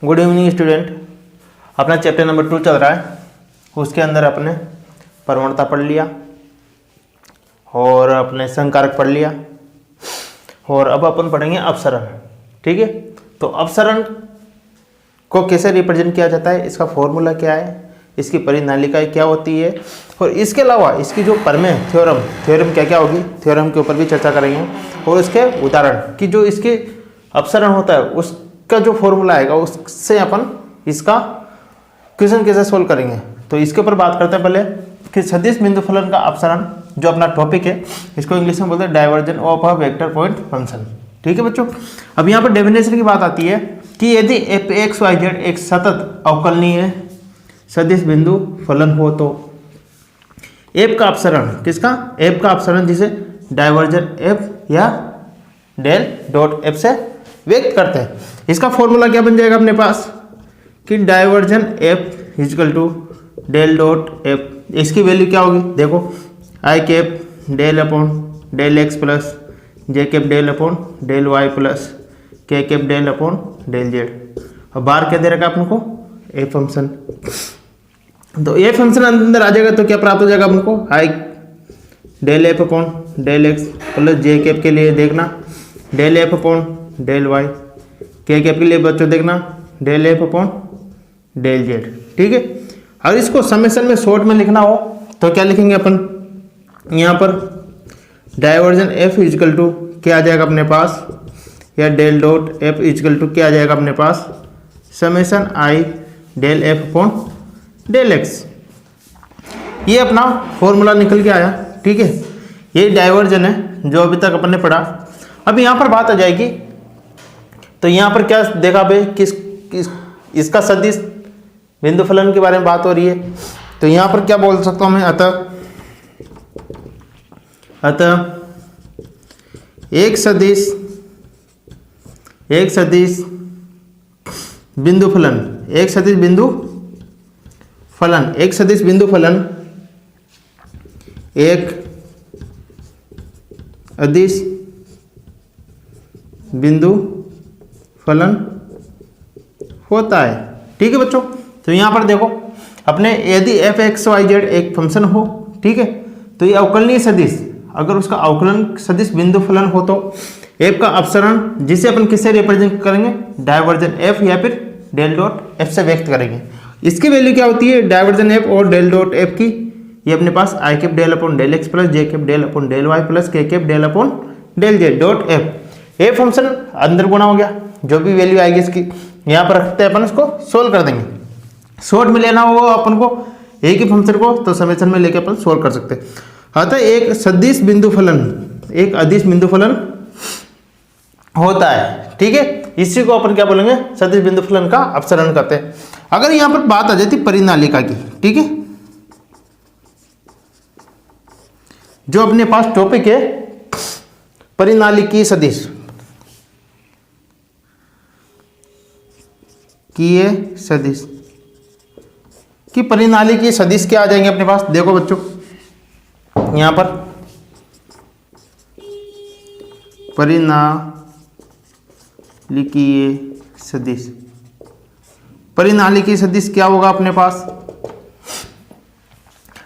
Good evening student. अपना chapter number 2 चल रहा है, उसके अंदर अपने प्रवणता पढ़ लिया और अपने संकारक पढ़ लिया और अब अपन पढ़ेंगे अपसरण। ठीक है, तो अपसरण को कैसे रिप्रेजेंट किया जाता है, इसका फॉर्मूला क्या है, इसकी परिनालिकाएं क्या होती है और इसके अलावा इसकी जो प्रमेय थ्योरम क्या क्या होगी, थ्योरम के ऊपर भी चर्चा करेंगे और उसके उदाहरण कि जो इसके अपसरण होता है उसका जो फॉर्मूला आएगा उससे अपन इसका क्वेश्चन कैसे सोल्व करेंगे। तो इसके ऊपर बात करते हैं पहले कि सदिश बिंदु फलन का अपसरण जो अपना टॉपिक है, इसको इंग्लिश में बोलते हैं diversion of a vector point function. ठीक है बच्चों, अब यहाँ पर डेफिनेशन की बात आती है कि यदि एफ एक्स वाई जेड एक सतत अवकलनीय सदिश बिंदु फलन हो तो एफ का अपसरण, किसका, एफ का अपसरण जिसे डाइवर्जन एफ या डेल डॉट एफ से व्यक्त करते हैं, इसका फॉर्मूला क्या बन जाएगा अपने पास कि divergence F equal to del dot F. इसकी वैल्यू क्या होगी, देखो I cap del upon del x plus J cap del upon del Y plus K cap del upon del Z. और बार क्या दे रखा अपन को, ए फंक्शन। तो ए फंक्शन अंदर आ जाएगा तो क्या प्राप्त हो जाएगा हमको, I del F upon del x plus J cap के लिए देखना del F upon del Y, के कैप के लिए बच्चों देखना del F upon del Z. ठीक है, अगर इसको समेशन में शॉर्ट में लिखना हो तो क्या लिखेंगे अपन, यहाँ पर डाइवर्जन एफ इजकल टू क्या आ जाएगा अपने पास, या del dot F equal to क्या आ जाएगा अपने पास, summation I del F upon del X. ये अपना फॉर्मूला निकल के आया। ठीक है, ये डाइवर्जन है जो अभी तक अपन ने पढ़ा। अब यहाँ पर बात आ जाएगी, तो यहाँ पर क्या देखा भाई, किस इसका सदिश बिंदु फलन के बारे में बात हो रही है। तो यहाँ पर क्या बोल सकता हूँ मैं, अतः एक सदिश बिंदु फलन, एक सदिश बिंदु फलन, एक सदिश बिंदु फलन एक अदिश बिंदु फलन होता है। ठीक है बच्चों, तो यहाँ पर देखो अपने यदि एफ एक्स वाई जेड एक फंक्शन हो, ठीक है, तो ये अवकलनीय सदिश, अगर उसका अवकलन सदिश बिंदु फलन हो तो एफ का अपसरण जिसे अपन किससे रिप्रेजेंट करेंगे, डाइवर्जन एफ या फिर डेल डॉट एफ से व्यक्त करेंगे। इसकी वैल्यू क्या होती है, डाइवर्जन एफ और डेल डॉट एफ की, ये अपने पास I cap del upon del x plus J cap del upon del Y plus K cap del upon del Z dot F. A function अंदर गुणा हो गया, जो भी वैल्यू आएगी इसकी यहाँ पर रखते हैं अपन, इसको सोल्व कर देंगे। शॉर्ट में लेना होगा अपन को एक ही फंक्शन को, तो समेशन में लेके अपन सोल्व कर सकते हैं। अतः एक सदिश बिंदु फलन एक अदिश बिंदु फलन होता है। ठीक है, इसी को अपन क्या बोलेंगे, सदिश बिंदु फलन का अपसरण करते हैं। अगर यहाँ पर बात आ जाती परिनालिका की, ठीक है, जो अपने पास टॉपिक है परिनालिकीय सदिश, कीय सदिश कि परिनालिकीय सदिश क्या आ जाएंगे अपने पास, देखो बच्चों यहां पर परिनालिकीय सदिश, परिनालिकीय सदिश क्या होगा अपने पास,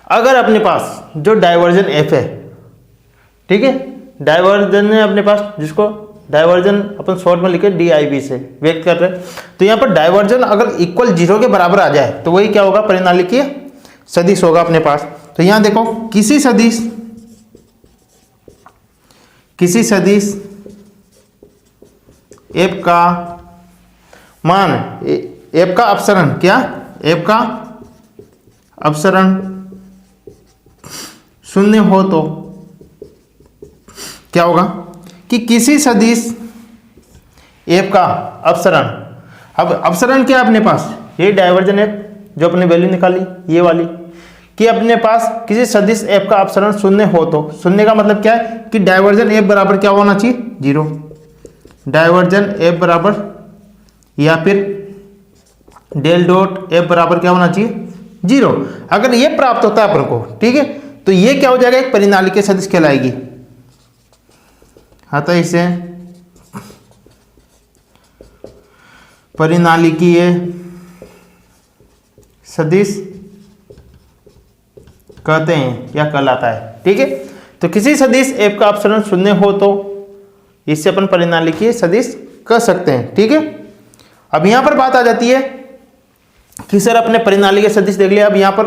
अगर अपने पास जो डाइवर्जन एफ है, ठीक है, डाइवर्जन है अपने पास, जिसको डाइवर्जन अपन शॉर्ट में लिखे डी आई बी से व्यक्त कर रहे हैं, तो यहाँ पर डाइवर्जन अगर इक्वल 0 के बराबर आ जाए तो वही क्या होगा, परिनालिकीय सदिश होगा अपने पास। तो यहाँ देखो किसी सदिश एफ का मान, एफ का अपसरण क्या, एफ का अपसरण शून्य हो तो क्या होगा कि किसी सदिश एफ का अपसरण, अब अपसरण क्या है अपने पास, ये डाइवर्जन एफ जो अपने वैल्यू निकाली ये वाली, कि अपने पास किसी सदिश एफ का अपसरण शून्य हो तो, शून्य का मतलब क्या है कि डाइवर्जन एफ बराबर क्या होना चाहिए, 0, डाइवर्जन एफ बराबर या फिर डेल डॉट एफ बराबर क्या होना चाहिए, 0। अगर ये प्राप्त होता है अपन को, ठीक है, तो ये क्या हो जाएगा, एक परिनालिकीय सदिश कहलाएगी। अतः इसे परिनालिकीय सदिश कहते हैं या कहलाता है। ठीक है, तो किसी सदिश f का अपसरण शून्य हो तो इससे अपन परिनालिकीय सदिश कह सकते हैं। ठीक है, अब यहां पर बात आ जाती है कि सर अपने परिनालिकीय सदिश देख लिया, अब यहां पर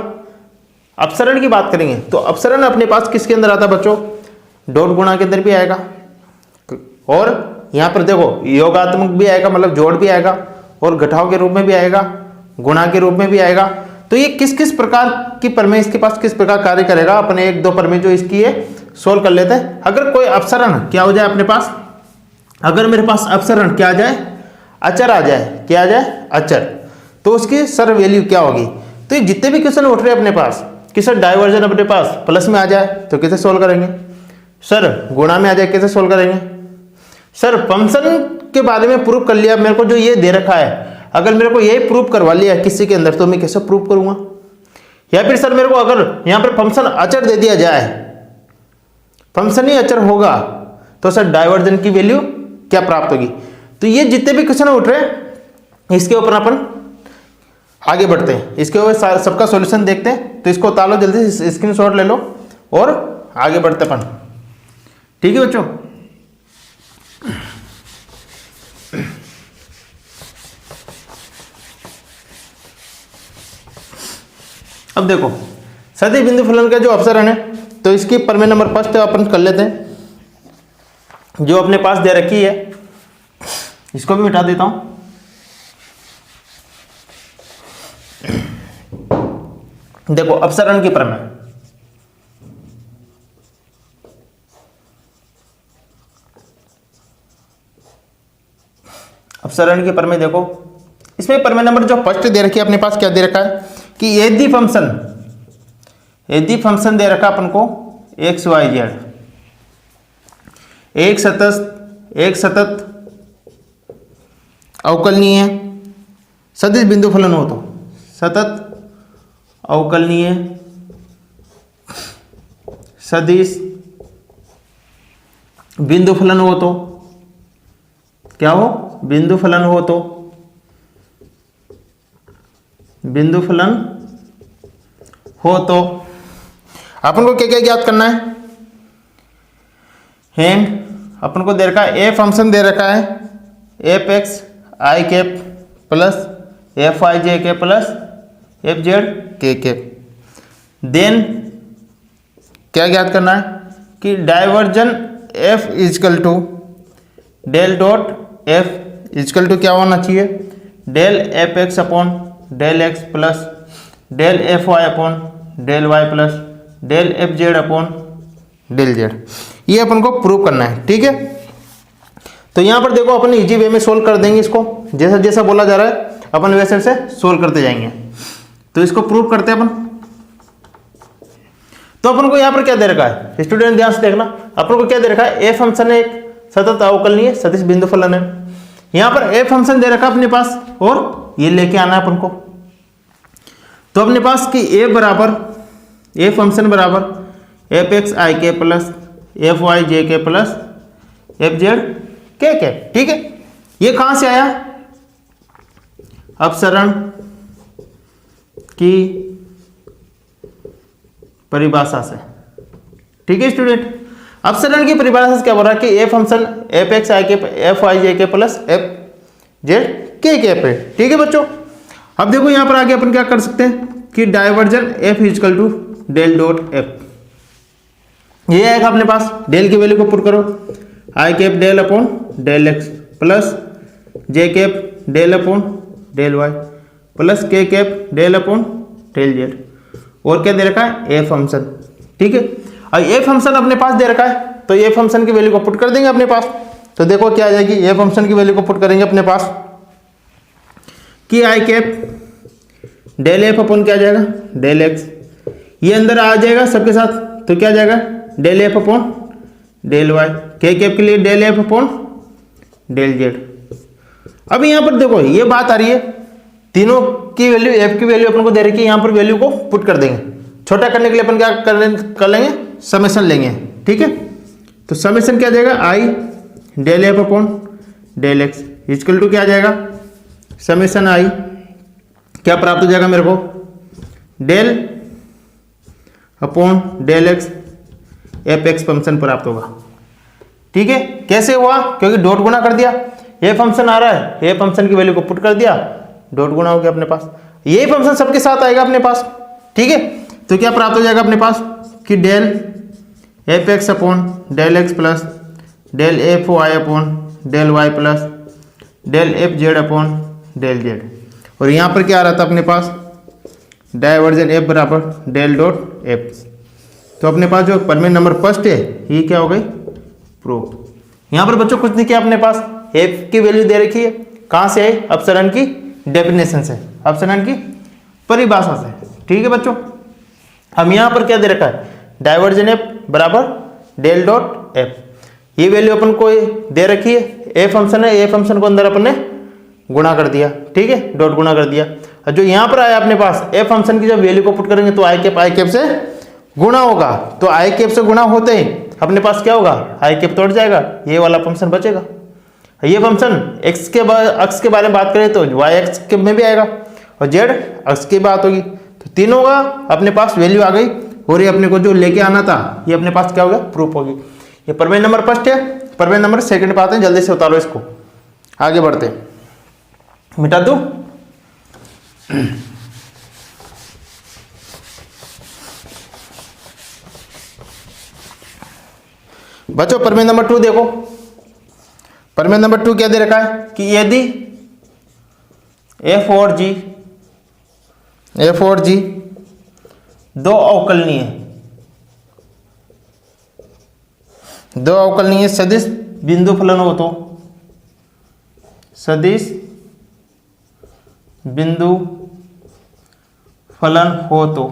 अपसरण की बात करेंगे तो अपसरण अपने पास किसके अंदर आता है बच्चों, डॉट गुणा के अंदर भी आएगा, और यहां पर देखो योगात्मक भी आएगा, मतलब जोड़ भी आएगा, और घटाव के रूप में भी आएगा, गुणा के रूप में भी आएगा। तो ये किस किस प्रकार की प्रमेय इसके पास किस प्रकार कार्य करेगा, अपने एक दो प्रमेय जो इसकी है सोल्व कर लेते हैं। अगर कोई अपसरण क्या हो जाए अपने पास, अगर मेरे पास अपसरण क्या आ जाए, अचर आ जाए, क्या आ जाए, अचर, तो उसकी सर वैल्यू क्या होगी। तो ये जितने भी क्वेश्चन उठ रहे हैं अपने पास कि सर डाइवर्जन अपने पास प्लस में आ जाए तो कैसे सोल्व करेंगे, सर गुणा में आ जाए कैसे सोल्व करेंगे, सर फंक्शन के बारे में प्रूव कर लिया, मेरे को जो ये दे रखा है अगर मेरे को ये प्रूव करवा लिया किसी के अंदर तो मैं कैसे प्रूव करूंगा। या फिर सर मेरे को अगर यहां पर फंक्शन अचर दे दिया जाए, फंक्शन ही अचर होगा तो सर डाइवर्जन की वैल्यू क्या प्राप्त होगी। तो ये जितने भी क्वेश्चन उठ रहे हैं इसके ऊपर अपन आगे बढ़ते हैं, इसके ऊपर सबका सॉल्यूशन देखते हैं। तो इसको उतार लो जल्दी से, स्क्रीनशॉट ले लो और आगे बढ़ते अपन। ठीक है बच्चों, अब देखो सदिश बिंदु फलन का जो अपसरण है तो इसकी प्रमेय नंबर फर्स्ट अपन कर लेते हैं, जो अपने पास दे रखी है इसको भी मिटा देता हूं। देखो अपसरण की प्रमेय, अपसरण की प्रमेय देखो, इसमें प्रमेय नंबर जो फर्स्ट दे रखी है अपने पास क्या दे रखा है कि यदि फंक्शन दे रखा अपन को एक्स वाई जेड, एक सतत अवकलनीय सदिश बिंदु फलन हो तो, सतत अवकलनीय सदिश बिंदु फलन हो तो क्या हो, बिंदु फलन हो तो, बिंदु फलन हो तो अपन को क्या क्या ज्ञात करना है, एंड अपन को दे रखा है ए फंक्शन दे रखा है F X I cap plus F I J K plus F Z के कैप। देन क्या ज्ञात करना है कि divergence F equal to del dot F equal to क्या होना चाहिए, del F X upon del x plus del F Y upon del Y plus del F Z upon del Z. ये अपन को प्रूव करना है। ठीक है, तो यहां पर देखो अपन इजी वे में सोल्व कर देंगे इसको, जैसा जैसा बोला जा रहा है अपन वैसे से सोल्व करते जाएंगे। तो इसको प्रूव करते हैं अपन। तो अपन को यहां पर क्या दे रखा है स्टूडेंट, ध्यान से देखना, अपन को क्या दे रखा है ए फंक्शन है, एक सतत अवकलनीय सदिश बिंदु फलन है। यहां पर ए फंक्शन दे रखा है अपने पास और ये लेके आना है अपन को। तो अपने पास कि ए बराबर ए फंक्शन बराबर एफ एक्स आई के प्लस एफ वाई जे के प्लस एफ जेड के के। ठीक है, ये कहां से आया, अपसरण की परिभाषा से। ठीक है स्टूडेंट, अपसरण की परिभाषा से क्या बोल रहा है कि ए फंक्शन एफ एक्स आई के F I J K plus F Z के पे। ठीक है बच्चों, अब देखो यहां पर आगे अपन क्या कर सकते हैं कि divergence F equal to del dot F, ये आएगा अपने पास, डेल की वैल्यू को पुट करो, I cap del upon del x plus J cap del upon del Y plus K cap del upon del Z, और क्या दे रखा है ए फंक्शन। ठीक है, और ए फंक्शन अपने पास दे रखा है तो ए फंक्शन की वैल्यू को पुट कर देंगे अपने पास। तो देखो क्या आ जाएगी, ए फंक्शन की वैल्यू को पुट करेंगे अपने पास कि I cap del F upon क्या आ जाएगा डेल एक्स, ये अंदर आ जाएगा सबके साथ तो क्या आ जाएगा del F upon del Y, के कैप के लिए del F upon del Z. अब यहां पर देखो ये बात आ रही है, तीनों की वैल्यू एफ की वैल्यू अपन को दे रखी है, यहां पर वैल्यू को पुट कर देंगे। छोटा करने के लिए अपन क्या कर लेंगे, समेशन लेंगे। ठीक है, तो समेशन क्या आ जाएगा आई del F upon del X equal to क्या आ जाएगा समेशन आई क्या प्राप्त हो जाएगा मेरे को, del upon del X F X function प्राप्त होगा। ठीक है, कैसे हुआ, क्योंकि डॉट गुना कर दिया, ये फंक्शन आ रहा है, ये फंक्शन की वैल्यू को पुट कर दिया, डॉट गुना हो गया अपने पास, ये फंक्शन सबके साथ आएगा अपने पास। ठीक है, तो क्या प्राप्त हो जाएगा अपने पास कि del F X upon del x plus del F Y upon del Y plus del F Z upon del Z. और यहाँ पर क्या आ रहा था अपने पास, डाइवर्जन एफ बराबर डेल डॉट एफ। तो अपने पास जो प्रमेय नंबर फर्स्ट है ये क्या हो गई, प्रूफ। यहाँ पर बच्चों कुछ नहीं किया, अपने पास एफ की वैल्यू दे रखी है, कहाँ से आई, अपसरण की डेफिनेशन से, अपसरण की परिभाषा से। ठीक है बच्चों, हम यहाँ पर क्या दे रखा है, डाइवर्जन एफ बराबर डेल डॉट एफ, ये वैल्यू अपन को दे रखी है, ए फंक्शन है, ए फंक्शन को अंदर अपन ने गुणा कर दिया। ठीक है, डॉट गुणा कर दिया। और जो यहाँ पर आया अपने पास ए फंक्शन की जब वैल्यू को पुट करेंगे तो आई कैप से गुणा होगा, तो आई कैप से गुणा होते ही अपने पास क्या होगा, आई कैप तोड़ जाएगा, ये वाला फंक्शन बचेगा। ये फंक्शन एक्स के अक्ष के बारे में बात करें तो वाई एक्स के में भी आएगा, और जेड अक्ष की बात होगी, तो तीनों का अपने पास वैल्यू आ गई। और ये अपने को जो लेके आना था ये अपने पास क्या हो गया, प्रूफ होगी। ये प्रमेय नंबर फर्स्ट है, प्रमेय नंबर सेकंड पे आते हैं, जल्दी से उतारो इसको, आगे बढ़ते हैं। मिटा दूं, बच्चों प्रमेय नंबर 2 देखो, प्रमेय नंबर 2 क्या दे रखा है कि यदि एफ और जी दो अवकलनीय सदिश बिंदु फलन हो तो, सदिश बिंदु फलन हो तो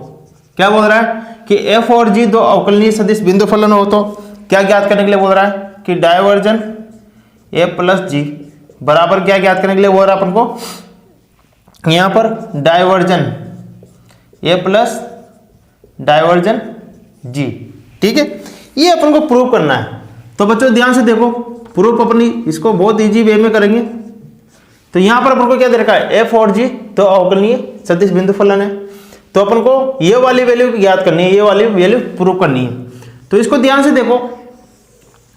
क्या बोल रहा है कि एफ और जी दो अवकलनीय सदिश बिंदु फलन हो तो क्या ज्ञात करने के लिए बोल रहा है कि डाइवर्जन ए प्लस जी बराबर क्या ज्ञात करने के लिए बोल रहा है अपन को, यहां पर डाइवर्जन ए प्लस डाइवर्जन जी। ठीक है, ये अपन को प्रूव करना है। तो बच्चों ध्यान से देखो, प्रूफ अपनी इसको बहुत इजी वे में करेंगे। तो यहां पर अपन को क्या दे रखा है, एफ और जी तो अवकलनीय सदिश बिंदु फलन है, तो अपन को ये वाली वैल्यू ज्ञात करनी है, ये वाली वैल्यू प्रूव करनी है। तो इसको ध्यान से देखो,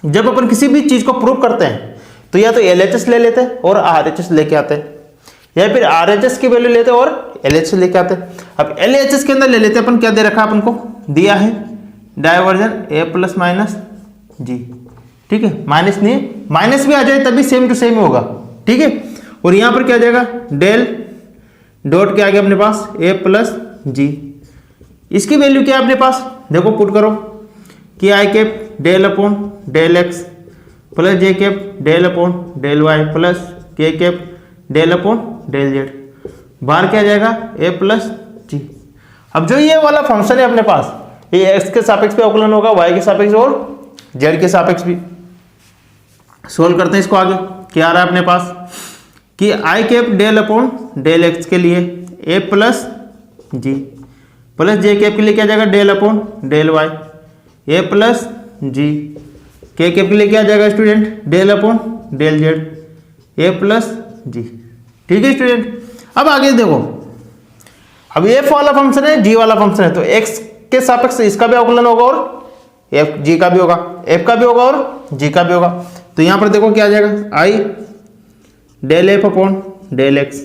जब अपन किसी भी चीज को प्रूव करते हैं तो या तो LHS ले लेते हैं और RHS लेके आते हैं, या फिर RHS की वैल्यू लेते हैं और LHS लेके आते हैं। अब LHS के अंदर ले लेते हैं अपन, क्या दे रखा है अपन को, दिया है डाइवर्जन ए प्लस माइनस जी। ठीक है, माइनस नहीं, माइनस भी आ जाए तभी सेम टू सेम होगा। ठीक है, और यहां पर क्या आ जाएगा, डेल डॉट क्या आ गया अपने पास, ए प्लस जी। इसकी वैल्यू क्या है अपने पास, देखो पुट करो कि I cap del upon del x plus J cap del upon del Y plus K cap del upon del Z, बाहर क्या आ जाएगा, ए प्लस जी। अब जो ये वाला फंक्शन है अपने पास, ये एक्स के सापेक्ष पे अवकलन होगा, वाई के सापेक्ष और जेड के सापेक्ष भी। सोल्व करते हैं इसको आगे, क्या आ रहा है अपने पास कि I cap del upon del X के लिए A plus G plus J cap के लिए क्या जाएगा, del upon del Y A plus G, K cap के लिए क्या जाएगा student, del upon del Z A plus G. ठीक है स्टूडेंट, अब आगे देखो, अब एफ वाला फंक्शन है, जी वाला फंक्शन है, तो एक्स के सापेक्ष इसका भी अवकलन होगा और एफ जी का भी होगा, एफ का भी होगा और जी का भी होगा। तो यहां पर देखो क्या आ जाएगा, आई del F upon del x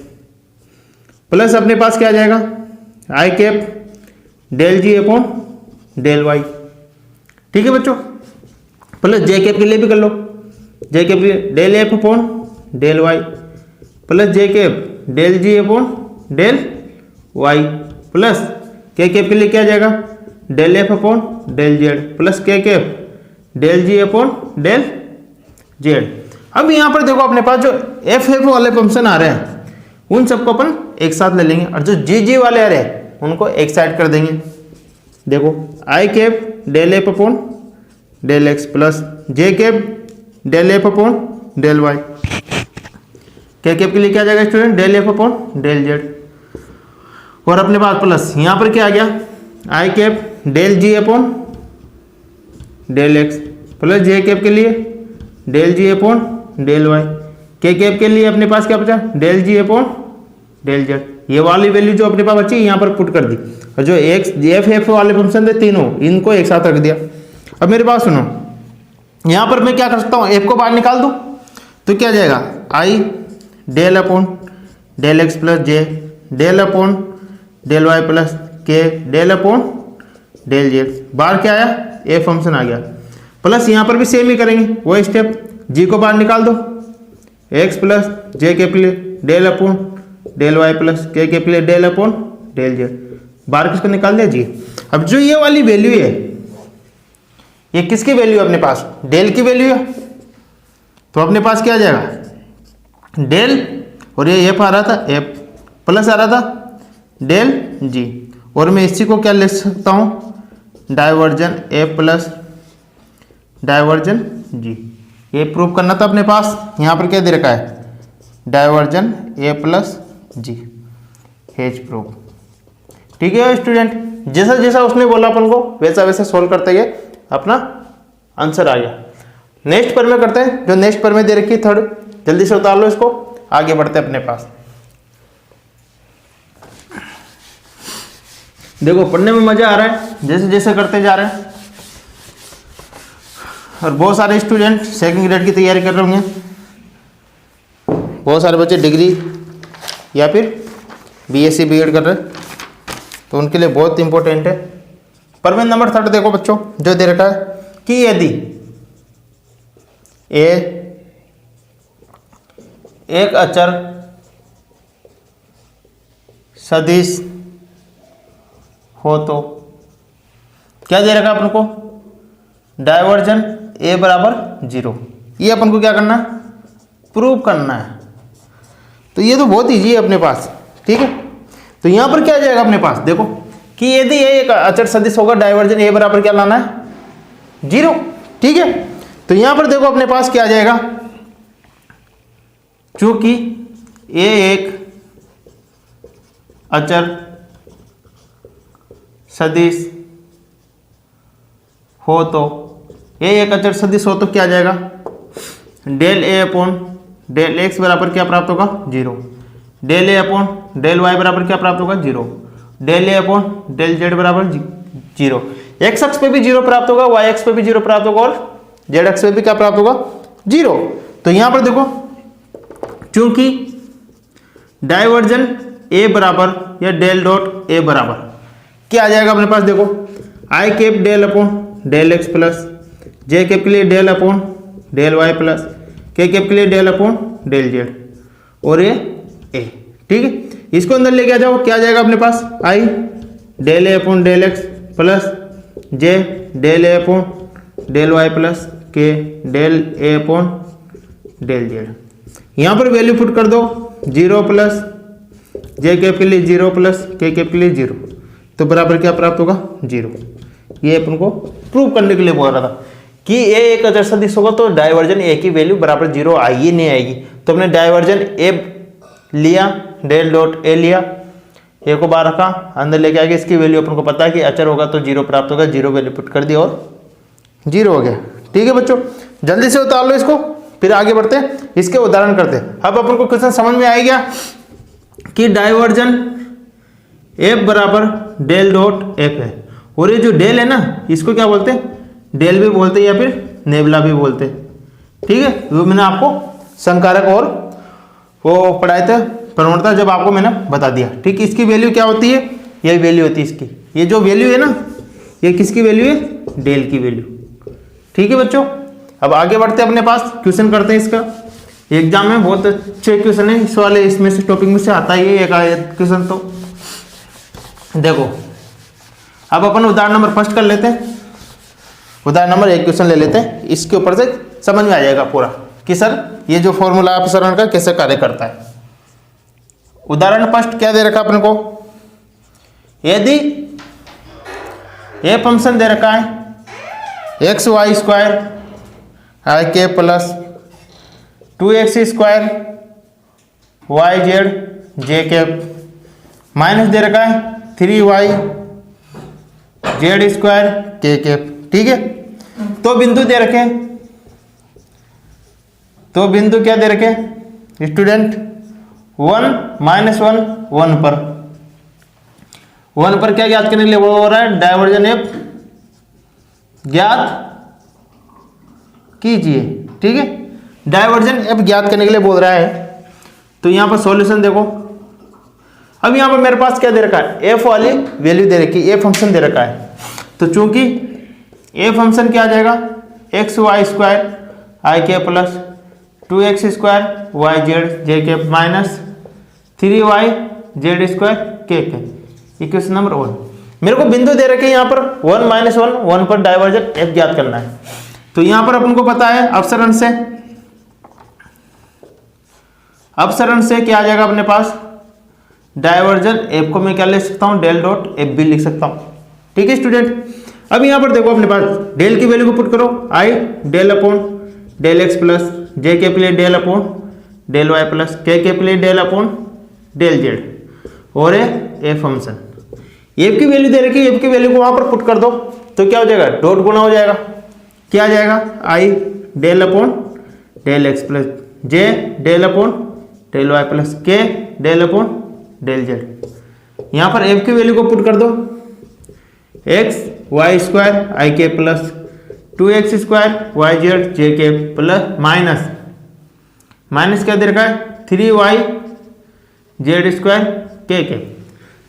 plus अपने पास क्या आ जाएगा, I cap del G upon del Y. ठीक है बच्चों, प्लस जे कैप के लिए भी कर लो, जे कैप के लिए del F upon del Y plus जे cap del G upon del Y plus K cap के लिए क्या आ जाएगा, del F upon del Z plus K cap del G upon del Z. अब यहाँ पर देखो अपने पास जो एफ एफ वाले फंक्शन आ रहे हैं उन सबको अपन एक साथ ले लेंगे, और जो जी जी वाले आ रहे हैं उनको एक साइड कर देंगे। देखो I cap del F upon del x plus J cap del F upon del Y, के कैप के लिए क्या आ जाएगा student, del F upon del Z, और अपने पास प्लस यहाँ पर क्या आ गया, I cap del G upon del x plus J cap के लिए del G upon del Y, के कैप के लिए अपने पास क्या बचा, del G upon del Z. ये वाली वैल्यू जो अपने पास बची यहाँ पर पुट कर दी, और जो एक्स एफ एफ वाले फंक्शन थे तीनों, इनको एक साथ रख दिया। अब मेरे पास सुनो, यहाँ पर मैं क्या कर सकता हूँ, एफ को बाहर निकाल दूँ तो क्या जाएगा, आई del upon del x plus जे del upon del Y plus के डेल अपॉन डेल जेड। बाहर क्या आया, ए फंक्शन आ गया। प्लस यहाँ पर भी सेम ही करेंगे वो स्टेप, जी को बाहर निकाल दो, एक्स प्लस जे के प्ले del upon del Y plus के प्ले डेल अपॉन डेल जेड। बाहर किसको निकाल दिया, जी। अब जो ये वाली वैल्यू है, ये किसकी वैल्यू है अपने पास, डेल की वैल्यू है। तो अपने पास क्या आ जाएगा, डेल, और ये एफ आ रहा था, एफ प्लस आ रहा था डेल जी, और मैं इसी को क्या लिख सकता हूँ, डाइवर्जन ए प्लस डाइवर्जन जी। ये प्रूव करना था अपने पास, यहाँ पर क्या दे रखा है, डाइवर्जन ए प्लस जी, हेज प्रूव। ठीक है स्टूडेंट, जैसा जैसा उसने बोला अपन को वैसा वैसा सोल्व करते गए, अपना आंसर आ गया। नेक्स्ट पर में करते हैं, जो नेक्स्ट पर में दे रखी है थर्ड, जल्दी से उतार लो इसको, आगे बढ़ते हैं अपने पास। देखो पढ़ने में मजा आ रहा है जैसे जैसे करते जा रहे हैं, और बहुत सारे स्टूडेंट सेकंड ग्रेड की तैयारी कर रहे होंगे, बहुत सारे बच्चे डिग्री या फिर बीएससी बीएड कर रहे हैं, तो उनके लिए बहुत इंपॉर्टेंट है। प्रमेय नंबर 3 देखो बच्चों, जो दे रखा है कि यदि ए एक अचर सदिश हो तो क्या दे रखा है अपन को, डाइवर्जन ए बराबर 0। ये अपन को क्या करना है, प्रूव करना है। तो ये तो बहुत ईजी है अपने पास, ठीक है। तो यहाँ पर क्या आ जाएगा अपने पास, देखो कि यदि ये एक अचर सदिश होगा, डाइवर्जन ए बराबर क्या लाना है, 0, ठीक है। तो यहाँ पर देखो अपने पास क्या आ जाएगा, चूंकि ए एक अचर सदिश हो तो, ए एक अचर सदिश हो तो क्या आ जाएगा, del A upon del x बराबर क्या प्राप्त होगा, 0। Del A upon del Y बराबर क्या प्राप्त होगा, 0। Del A upon del Z बराबर 0। एक्स अक्ष पे भी 0 प्राप्त होगा, वाई अक्ष पे भी 0 प्राप्त होगा, और जेड अक्ष पे भी क्या प्राप्त होगा, 0। तो यहां पर देखो, क्योंकि डाइवर्जन ए बराबर या डेल डॉट ए बराबर क्या आ जाएगा अपने पास, देखो I cap del upon del x plus J cap के लिए del upon del Y plus K cap के लिए डेल अपॉन डेल जेड, और ये ए, ठीक है। इसको अंदर लेके आ जाओ, क्या आ जाएगा अपने पास, आई del A upon del x plus J del A upon del Y plus के del A upon del Z. यहाँ पर वैल्यू पुट कर दो, 0 प्लस जे कैप के लिए 0 प्लस के कैप के लिए 0, तो बराबर क्या प्राप्त होगा, 0। ये अपन को प्रूव करने के लिए बोल रहा था कि ए एक अचर सदिश होगा तो डाइवर्जन ए की वैल्यू बराबर 0 आएगी नहीं आएगी। तो हमने डाइवर्जन ए लिया, डेल डॉट ए लिया, ए को बाहर रखा, अंदर लेके आगे इसकी वैल्यू अपन को पता है कि अचर होगा तो 0 प्राप्त होगा, 0 वैल्यू पुट कर दिया और 0 हो गया। ठीक है बच्चों, जल्दी से उतार लो इसको, फिर आगे बढ़ते हैं, इसके उदाहरण करते हैं। अब अपन को क्वेश्चन समझ में आ गया कि डाइवर्जन एफ बराबर डेल डॉट एफ है, और ये जो डेल है ना, इसको क्या बोलते हैं, डेल भी बोलते हैं या फिर नेबुला भी बोलते हैं। ठीक है, वो मैंने आपको संकारक और वो पढ़ाए थे प्रवणता, जब आपको मैंने बता दिया। ठीक, इसकी वैल्यू क्या होती है, यही वैल्यू होती है इसकी। ये जो वैल्यू है ना, ये किसकी वैल्यू है, डेल की वैल्यू। ठीक है बच्चों, अब आगे बढ़ते हैं, अपने पास क्वेश्चन करते हैं इसका। एग्जाम में बहुत अच्छे क्वेश्चन है इस वाले, इसमें से टॉपिक में से आता ही है एक क्वेश्चन। तो देखो, अब अपन उदाहरण नंबर फर्स्ट कर लेते हैं। उदाहरण नंबर 1 क्वेश्चन ले लेते हैं, इसके ऊपर से समझ में आ जाएगा पूरा कि सर ये जो फॉर्मूला अपसरण का कैसे कार्य करता है। उदाहरण फर्स्ट क्या दे रखा अपन को, यदि ए फंक्शन दे रखा है x Y square I K plus 2x square Y Z J cap minus दे रखा है 3y जेड स्क्वायर के कैप। ठीक है, तो बिंदु दे रखे, तो बिंदु क्या दे रखे, स्टूडेंट 1 माइनस 1 1 पर, 1 पर क्या ज्ञात करने के लिए बोल रहा है, डायवर्जन एफ ज्ञात कीजिए। ठीक है, डायवर्जन एफ ज्ञात करने के लिए बोल रहा है। तो यहां पर सॉल्यूशन देखो, अब यहां पर मेरे पास क्या दे रखा है, एफ वाली वैल्यू दे रखी है, ए फंक्शन दे रखा है। तो चूंकि ए फंक्शन क्या आ जाएगा, x Y square I K plus 2x square Y Z J K minus 3y Z square K equation number 1। मेरे को बिंदु दे रखे यहाँ पर 1 माइनस 1 1 पर डायवर्जन एफ ज्ञात करना है। तो यहाँ पर अपन को पता है अपसरण से क्या आ जाएगा अपने पास, डायवर्जन एफ को मैं क्या ले सकता हूँ, डेल डॉट एफ भी लिख सकता हूँ। ठीक है स्टूडेंट, अब यहाँ पर देखो अपने पास डेल की वैल्यू को पुट करो, I del upon del x plus J के प्ले del upon del Y plus के प्ले डेल अपॉन डेल जेड और ए फंक्शन। एफ की वैल्यू दे रखी है, एफ की वैल्यू को वहां पर पुट कर दो तो क्या हो जाएगा, डॉट गुना हो जाएगा, क्या आ जाएगा, आई del upon del x plus जे del upon del Y plus के डेल अपॉन डेल जेड। यहां पर एफ की वैल्यू को पुट कर दो, x Y square I K plus 2x square Y Z J K plus minus क्या दे रखा है, 3y जेड स्क्वायर के।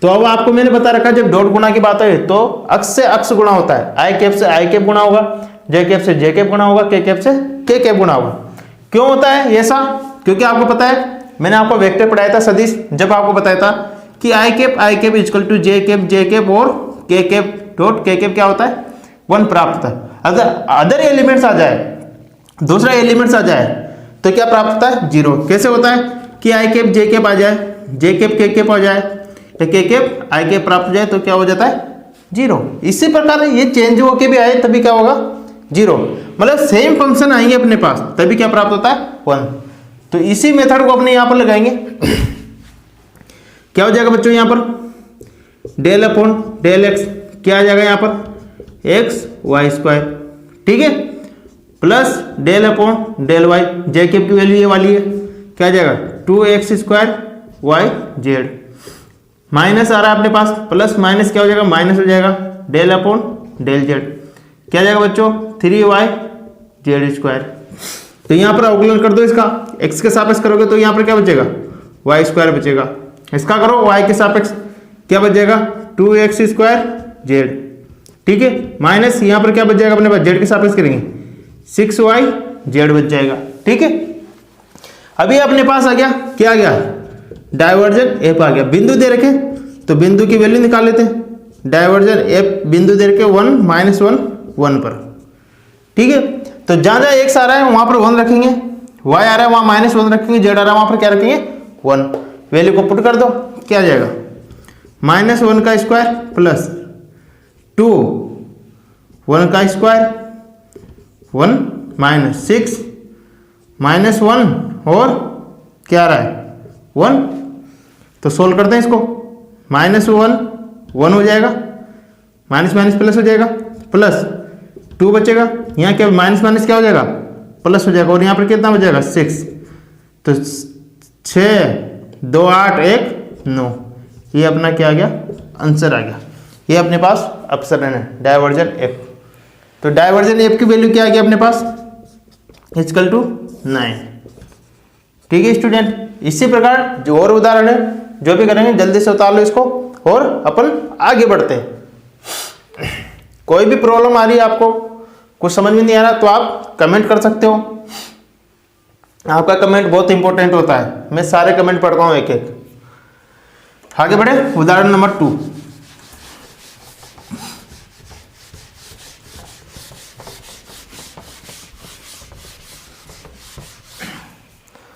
तो अब आपको मैंने बता रखा है जब डॉट गुणा की बात है तो अक्ष से अक्ष गुणा होता है, आई कैप से आई कैप गुणा होगा, जे कैप से जे कैप गुणा होगा, के कैप से के कैप गुणा होगा। क्यों होता है ऐसा, क्योंकि आपको पता है मैंने आपको वेक्टर पढ़ाया था सदिश, जब आपको बताया था कि I cap equal to J cap और के कैप डॉट के कैप क्या होता है, 1 प्राप्त होता है। अगर अदर एलिमेंट्स आ जाए, दूसरा एलिमेंट्स आ जाए तो क्या प्राप्त होता है, 0। कैसे होता है कि आई कैप जे कैप आ जाए, जे कैप के कैप आ जाए, तो के कैप आई कैप प्राप्त हो जाए तो क्या हो जाता है, 0। इसी प्रकार ये चेंज होके भी आए तभी क्या होगा, 0। मतलब सेम फंक्शन आएंगे अपने पास तभी क्या प्राप्त होता है, 1। तो इसी मेथड को अपने यहां पर लगाएंगे, क्या हो जाएगा बच्चों, यहां पर डेल अपॉन डेल एक्स क्या आ जाएगा, यहां पर एक्स वाई स्क्वायर, ठीक है, plus del upon del Y, J cap की वैल्यू ये वाली है, क्या आ जाएगा 2x square Y Z, minus आ रहा है अपने पास, प्लस माइनस क्या हो जाएगा, माइनस हो जाएगा, डेल अपॉन डेल जेड क्या आ जाएगा बच्चों, 3y जेड स्क्वायर। तो यहां पर अवकलन कर दो इसका, x के सापेक्ष करोगे तो यहां पर क्या बचेगा, वाई स्क्वायर बचेगा, इसका करो y के सापेक्ष क्या बच जाएगा, 2x स्क्वायर जेड, ठीक है, माइनस यहां पर क्या बच जाएगा अपने पास, जेड के सापेक्ष करेंगे 6y जेड बच जाएगा, ठीक है। अभी अपने पास आ गया, क्या आ गया, डायवर्जन एफ आ गया। बिंदु दे रखे तो बिंदु की वैल्यू निकाल लेते हैं, डायवर्जन एफ बिंदु दे रखे 1 माइनस 1 1 पर, ठीक है। तो जहां जहां एक्स आ रहा है वहां पर 1 रखेंगे, वाई आ रहा है वहां माइनस 1 रखेंगे, जेड आ रहा है वहां पर क्या रखेंगे 1। वैल्यू को पुट कर दो, क्या आ जाएगा, माइनस 1 का स्क्वायर प्लस 2 1 का स्क्वायर 1 माइनस 6 माइनस 1 और क्या आ रहा है 1। तो सोल्व करते हैं इसको, माइनस 1 1 हो जाएगा, माइनस माइनस प्लस हो जाएगा, प्लस 2 बचेगा, यहाँ क्या माइनस माइनस क्या हो जाएगा, प्लस हो जाएगा, और यहाँ पर कितना बचेगा 6। तो 6 2 8 1 9, ये अपना क्या आ गया, आंसर आ गया। ये अपने पास अपसरण है डायवर्जन एफ। तो डायवर्जन एफ की वैल्यू क्या आ गया अपने पास, इक्वल टू 9, ठीक है स्टूडेंट। इसी प्रकार जो और उदाहरण है जो भी करेंगे जल्दी से उतार लो इसको और अपन आगे बढ़ते हैं। कोई भी प्रॉब्लम आ रही है आपको, कुछ समझ में नहीं आ रहा तो आप कमेंट कर सकते हो, आपका कमेंट बहुत इंपॉर्टेंट होता है, मैं सारे कमेंट पढ़ता हूं एक एक। आगे बढ़े, उदाहरण नंबर 2।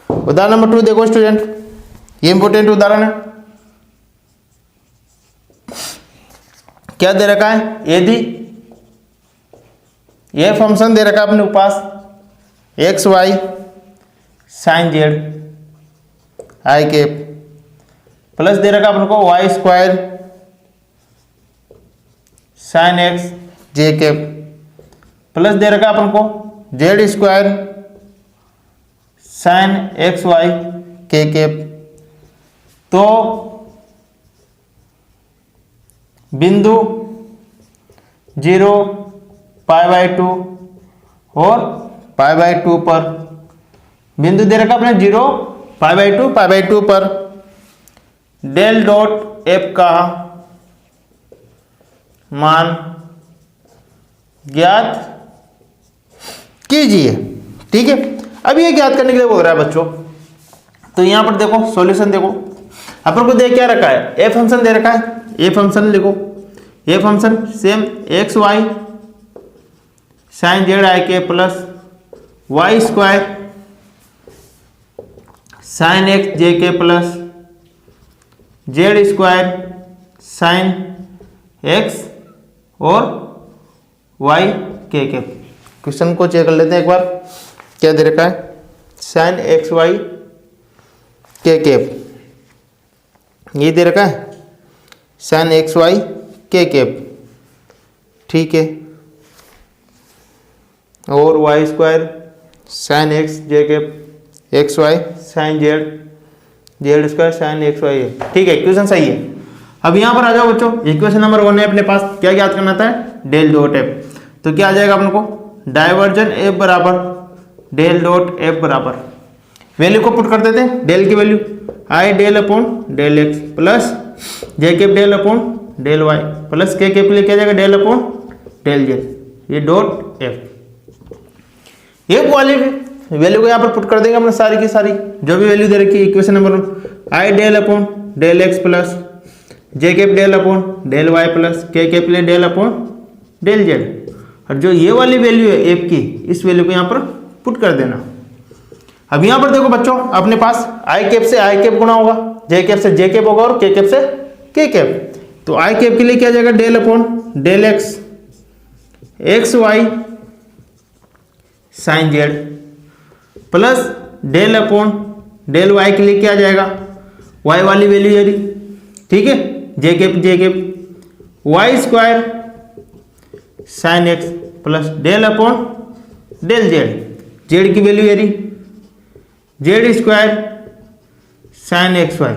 उदाहरण नंबर 2 देखो स्टूडेंट, ये इंपॉर्टेंट उदाहरण है। क्या दे रखा है, यदि ये फंक्शन दे रखा है अपने पास X Y sine Z I cap, plus दे रखा अपन को Y square sine X J cap, plus दे रखा अपन को Z square sine x Y के कैप। तो बिंदु 0 π/2 और π/2 पर, बिंदु दे रखा अपने 0 π/2 पर डेल डॉट एफ का मान ज्ञात कीजिए। ठीक है, अब ये ज्ञात करने के लिए बोल रहा है बच्चों। तो यहां पर देखो सॉल्यूशन देखो, अपन को दे क्या रखा है, ए फंक्शन दे रखा है। ए फंक्शन लिखो, a function same X Y sine Z I K plus Y square sine X J K plus Z square sine X और वाई के कैप। क्वेश्चन को चेक कर लेते हैं एक बार, क्या दे रखा है, साइन एक्स वाई के कैप, ये दे रखा है साइन एक्स वाई के कैप। ठीक है, और Y square sine X J cap X Y sine Z Z square sine x Y है। ठीक है, इक्वेशन सही है। अब यहां पर आ जाओ बच्चों, इक्वेशन नंबर 1 है अपने पास, क्या ज्ञात करना था, डेल डॉट एफ। तो क्या आ जाएगा अपन को, डाइवर्जन एफ बराबर डेल डॉट एफ बराबर, वैल्यू को पुट कर देते हैं, डेल की value I del upon del x plus J cap del upon del Y plus K cap लिए क्या जाएगा डेल अपॉन डेल जेड, ये डॉट एफ। ये वाली वैल्यू को यहाँ पर पुट कर देंगे अपने सारी की सारी, जो भी वैल्यू दे रखी है equation number 1, I del upon del x plus J cap del upon del Y plus K cap लिए डेल अपॉन डेल जेड। और जो ये वाली वैल्यू है एफ की, इस वैल्यू को यहाँ पर पुट कर देना। अब यहाँ पर देखो बच्चों, अपने पास आई कैप से आई कैप गुणा होगा, जे कैप से जे कैप होगा और के कैप से के कैप। तो आई कैप के लिए क्या जाएगा, del upon del X X Y sine Z plus del upon del Y के लिए क्या जाएगा, वाई वाली वैल्यू ये रही। ठीक है, j cap y square sine x plus del upon del z, z की वैल्यू ये रही z square sine x y.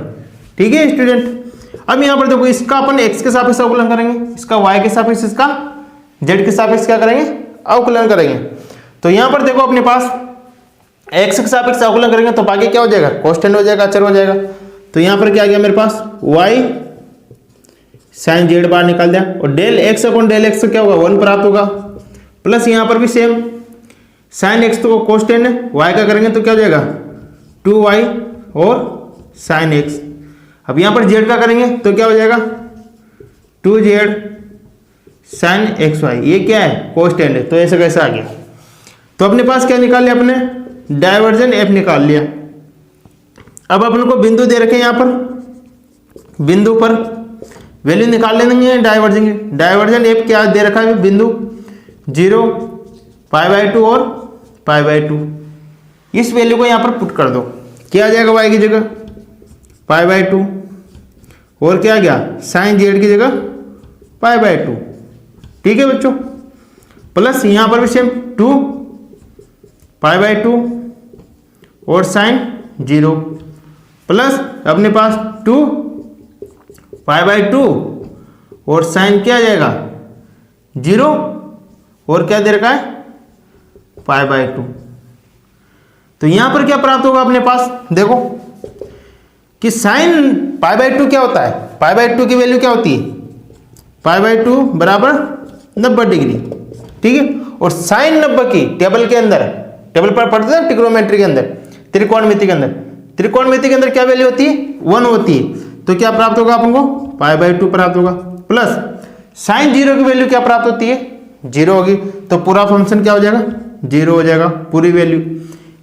ठीक है स्टूडेंट, अब यहां पर देखो इसका अपन एक्स के सापेक्ष अवकलन करेंगे, इसका वाई के सापेक्ष, इसका जेड के सापेक्ष क्या करेंगे, अवकलन करेंगे। तो यहां पर देखो अपने पास एक्स के सापेक्ष अवकलन करेंगे तो बाकी क्या हो जाएगा, कांस्टेंट हो जाएगा, अचर हो जाएगा। तो यहां पर क्या आ गया मेरे पास, वाई साइन जेड बाहर निकाल दिया और del X upon del X क्या होगा, 1 प्राप्त होगा। प्लस यहां पर भी सेम साइन एक्स तो कांस्टेंट है, वाई का करेंगे तो क्या हो जाएगा 2y और साइन एक्स। अब यहां पर जेड का करेंगे तो क्या हो जाएगा 2z साइन एक्स वाई, ये क्या है कांस्टेंट है, तो ऐसा कैसा आ गया। तो अपने पास क्या निकाल लिया अपने, डाइवर्जन एफ निकाल लिया। अब अपन को बिंदु दे रखे यहां पर, बिंदु पर वैल्यू निकाल लेंगे डाइवर्जन। डाइवर्जन एफ क्या दे रखा है, बिंदु 0 π/2 और π/2, इस वैल्यू को यहां पर पुट कर दो, क्या आ जाएगा y की जगह π/2 और क्या आ गया साइन जेड की जगह π/2। ठीक है बच्चों, प्लस यहां पर भी सेम 2 π/2 और साइन 0 प्लस अपने पास 2 π/2 और साइन क्या आ जाएगा 0 और क्या दे रखा है π/2। तो यहां पर क्या प्राप्त होगा अपने पास, देखो कि साइन π/2 क्या होता है, π/2 की वैल्यू क्या होती है, π/2 बराबर 90 डिग्री। ठीक है, और साइन 90 की टेबल के अंदर, टेबल पर पढ़ते हैं ट्रिग्नोमेट्री के अंदर, त्रिकोणमिति के अंदर, त्रिकोणमिति के अंदर क्या वैल्यू होती है 1 होती है। तो क्या प्राप्त होगा अपन को π/2 प्राप्त होगा, प्लस साइन 0 की वैल्यू क्या प्राप्त होती है 0 होगी। तो पूरा फंक्शन क्या हो जाएगा 0 हो जाएगा, पूरी वैल्यू।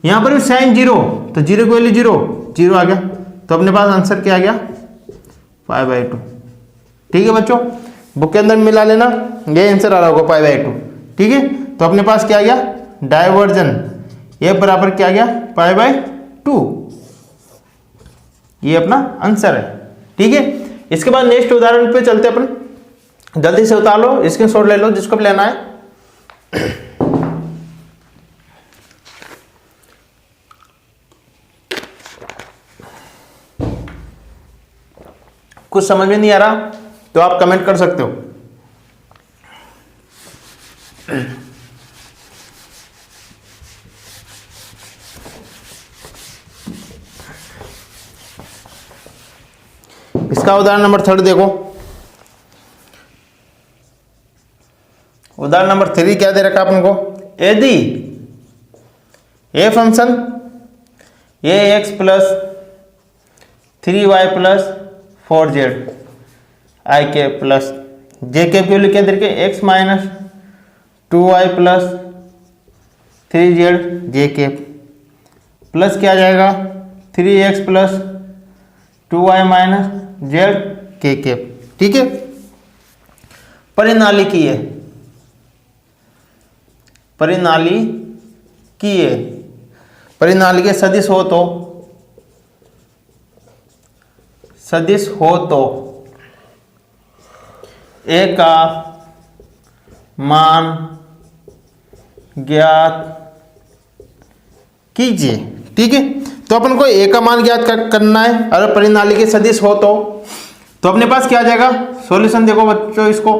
यहां पर भी साइन 0, तो 0 की वैल्यू 0 आ गया, तो अपने पास आंसर क्या आ गया π/2। ठीक है बच्चों, बुक के अंदर मिला लेना, ये आंसर आ रहा होगा π/2। ठीक है, तो अपने पास क्या आ गया, डाइवर्जन ये बराबर क्या आ गया π/2, ये अपना आंसर है। ठीक है, इसके बाद नेक्स्ट उदाहरण पे चलते अपन, जल्दी से उतार लो, स्क्रीनशॉट ले लो जिसको भी लेना है। कुछ समझ में नहीं आ रहा तो आप कमेंट कर सकते हो। इसका उदाहरण नंबर 3 देखो। उदाहरण नंबर 3 क्या दे रखा अपन को? यदि a function A x plus 3y plus 4z I K plus J के वैल्यू क्या दे रखे? X minus 2y plus 3z जे के प्लस क्या आ जाएगा? 3x plus 2y minus z के के। ठीक है, परिनाली की है, परिनाली की है, परिनाली के सदिश हो तो, सदिश हो तो ए का मान ज्ञात कीजिए। ठीक है, तो अपन को ए का मान ज्ञात करना है। अगर परिनाली के सदिश हो तो अपने पास क्या आ जाएगा? सॉल्यूशन देखो बच्चों, इसको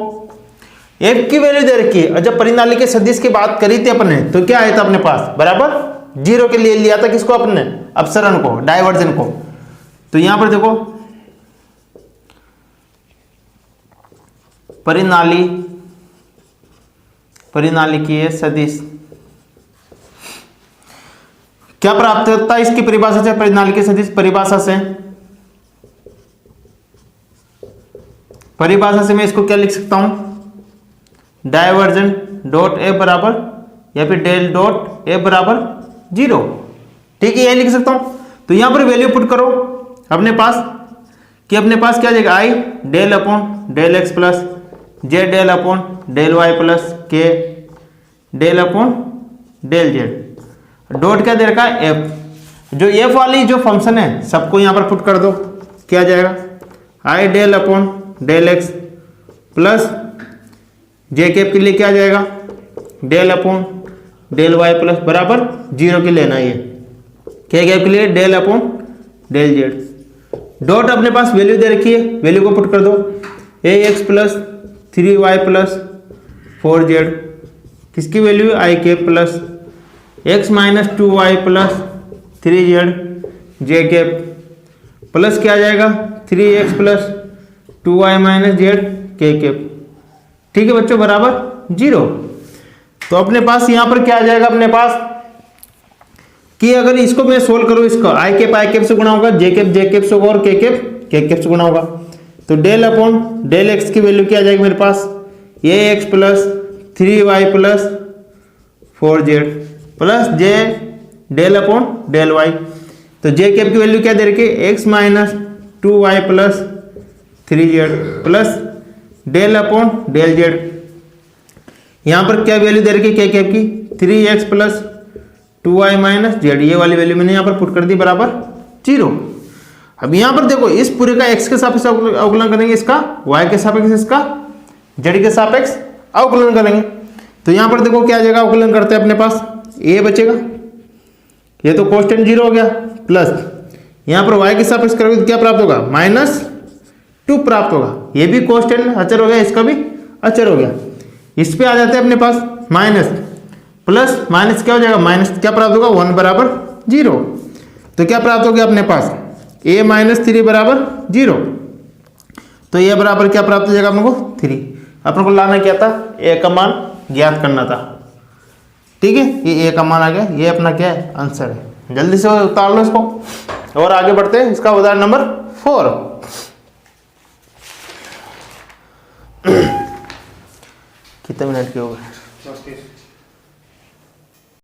एफ की वैल्यू दे रखी है और जब परिनाली के सदिश की बात करी थी अपने तो क्या आया था अपने पास? बराबर 0 के लिए लिया था किसको? अपने अपसरण को, डायवर्जन को। तो यहां पर देखो परिनाली की है सदिश, क्या प्राप्त होता है इसकी परिभाषा से? परिनाली के सदिश परिभाषा से, मैं इसको क्या लिख सकता हूं? डायवर्जन डॉट ए बराबर या फिर डेल डॉट ए बराबर 0। ठीक है, ये लिख सकता हूं। तो यहां पर वैल्यू पुट करो अपने पास कि अपने पास क्या जाएगा? आई del upon del x plus जे del upon del Y plus के del upon del Z. Dot क्या दे रखा है? एफ। जो एफ वाली जो फंक्शन है सबको यहां पर पुट कर दो, क्या जाएगा? आई del upon del x plus जे कैप के लिए क्या जाएगा? Del upon del Y plus बराबर 0 के लेना है, के कैप के लिए del upon del Z. Dot अपने पास वैल्यू दे रखी है, वैल्यू को पुट कर दो। ए x plus 3y plus 4z किसकी वैल्यू है? I cap plus x minus 2y plus 3z j cap plus क्या आ जाएगा? 3x plus 2y minus z के कैप। ठीक है बच्चों, बराबर 0। तो अपने पास यहां पर क्या आ जाएगा अपने पास कि अगर इसको मैं सोल्व करूं, इसको आई कैप से गुणा होगा, जे कैप से होगा और के कैप से गुणा होगा। तो डेल अपॉन डेल एक्स की वैल्यू क्या आ जाएगी मेरे पास? A x plus 3y plus 4z plus J del upon del y. तो जे कैप की वैल्यू क्या दे रखी है? X minus 2y plus 3z plus del upon del Z. यहां पर क्या वैल्यू दे रखी है? के कैप की 3x plus 2y minus Z. ये वाली वैल्यू मैंने यहां पर पुट कर दी बराबर 0। अब यहां पर देखो इस पूरे का x के सापेक्ष अवकलन करेंगे, इसका y के सापेक्ष, इसका z के सापेक्ष अवकलन करेंगे। तो यहां पर देखो क्या आ जाएगा? अवकलन करते हैं अपने पास a बचेगा, ये तो कांस्टेंट 0 हो गया, प्लस यहां पर y के सापेक्ष करोगे तो क्या प्राप्त होगा? -2 प्राप्त होगा। ये भी कांस्टेंट अचर हो गया, इसका भी अचर हो गया। इस पे आ जाते हैं अपने पास माइनस, प्लस माइनस क्या हो जाएगा? माइनस क्या प्राप्त होगा? 1 बराबर 0। तो क्या प्राप्त हो गया अपने पास? a माइनस 3 बराबर 0। तो ये बराबर क्या प्राप्त हो जाएगा अपने को? 3। अपन को लाना क्या था? a का मान ज्ञात करना था। ठीक है, ये a का मान आ गया, ये अपना क्या है? आंसर है। जल्दी से उतार लो इसको और आगे बढ़ते हैं। इसका उदाहरण नंबर 4। कितने मिनट के हो गए?